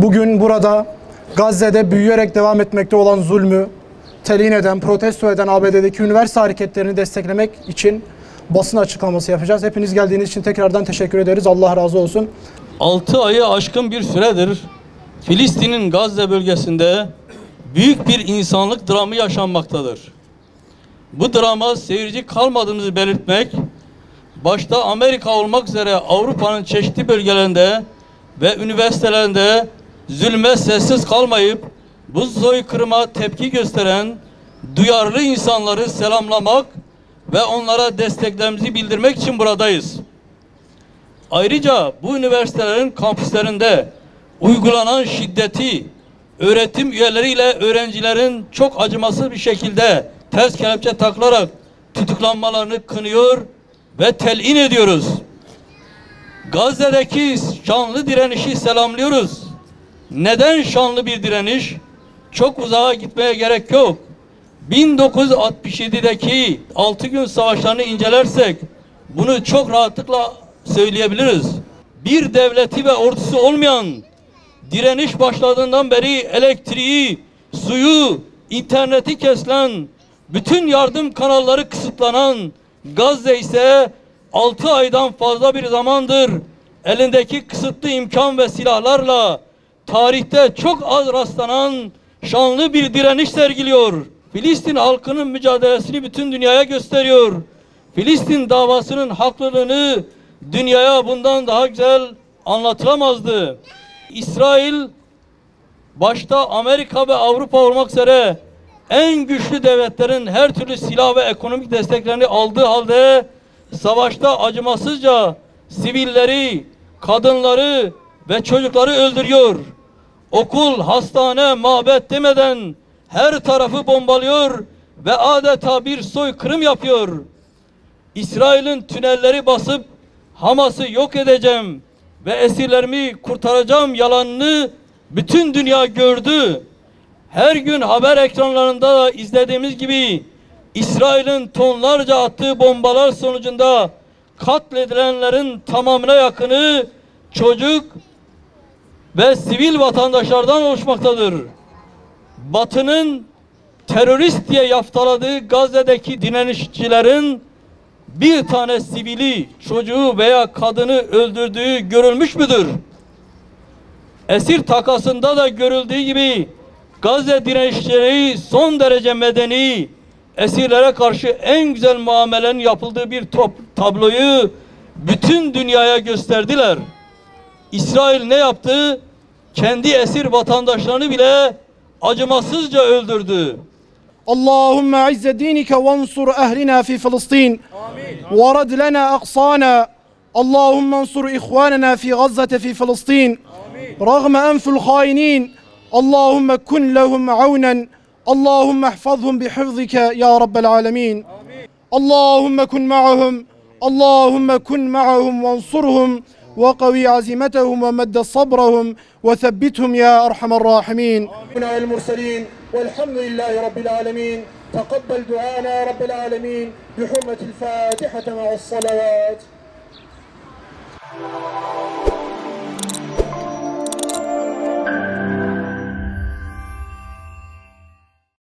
Bugün burada Gazze'de büyüyerek devam etmekte olan zulmü telin eden, protesto eden ABD'deki üniversite hareketlerini desteklemek için basın açıklaması yapacağız. Hepiniz geldiğiniz için tekrardan teşekkür ederiz. Allah razı olsun. 6 ayı aşkın bir süredir Filistin'in Gazze bölgesinde büyük bir insanlık dramı yaşanmaktadır. Bu drama seyirci kalmadığımızı belirtmek, başta Amerika olmak üzere Avrupa'nın çeşitli bölgelerinde ve üniversitelerinde zulme sessiz kalmayıp bu soykırıma tepki gösteren duyarlı insanları selamlamak ve onlara desteklerimizi bildirmek için buradayız. Ayrıca bu üniversitelerin kampüslerinde uygulanan şiddeti öğretim üyeleriyle öğrencilerin çok acımasız bir şekilde ters kelepçe takılarak tutuklanmalarını kınıyor ve telin ediyoruz. Gazze'deki şanlı direnişi selamlıyoruz. Neden şanlı bir direniş? Çok uzağa gitmeye gerek yok. 1967'deki 6 gün savaşlarını incelersek bunu çok rahatlıkla söyleyebiliriz. Bir devleti ve ordusu olmayan, direniş başladığından beri elektriği, suyu, interneti kesilen, bütün yardım kanalları kısıtlanan Gazze ise 6 aydan fazla bir zamandır elindeki kısıtlı imkan ve silahlarla tarihte çok az rastlanan şanlı bir direniş sergiliyor. Filistin halkının mücadelesini bütün dünyaya gösteriyor. Filistin davasının haklılığını dünyaya bundan daha güzel anlatılamazdı. İsrail başta Amerika ve Avrupa olmak üzere en güçlü devletlerin her türlü silah ve ekonomik desteklerini aldığı halde savaşta acımasızca sivilleri, kadınları ve çocukları öldürüyor. Okul, hastane, mabet demeden her tarafı bombalıyor ve adeta bir soykırım yapıyor. İsrail'in tünelleri basıp Hamas'ı yok edeceğim ve esirlerimi kurtaracağım yalanını bütün dünya gördü. Her gün haber ekranlarında da izlediğimiz gibi İsrail'in tonlarca attığı bombalar sonucunda katledilenlerin tamamına yakını çocuk ve sivil vatandaşlardan oluşmaktadır. Batı'nın terörist diye yaftaladığı Gazze'deki direnişçilerin bir tane sivili, çocuğu veya kadını öldürdüğü görülmüş müdür? Esir takasında da görüldüğü gibi Gazze direnişçileri son derece medeni, esirlere karşı en güzel muamelenin yapıldığı bir tabloyu bütün dünyaya gösterdiler. İsrail ne yaptı? Kendi esir vatandaşlarını bile acımasızca öldürdü. اللهم أعز دينك وانصر أهلنا في فلسطين ورد لنا أقصانا اللهم انصر إخواننا في غزة في فلسطين رغم أنف الخائنين اللهم كن لهم عونا اللهم احفظهم بحفظك يا رب العالمين اللهم كن معهم اللهم كن معهم وانصرهم وقوي عزيمتهم ومد صبرهم وثبتهم يا أرحم الراحمين المرسلين والحمد لله رب العالمين تقبل دعانا رب العالمين بحرمة الفاتحة مع الصلوات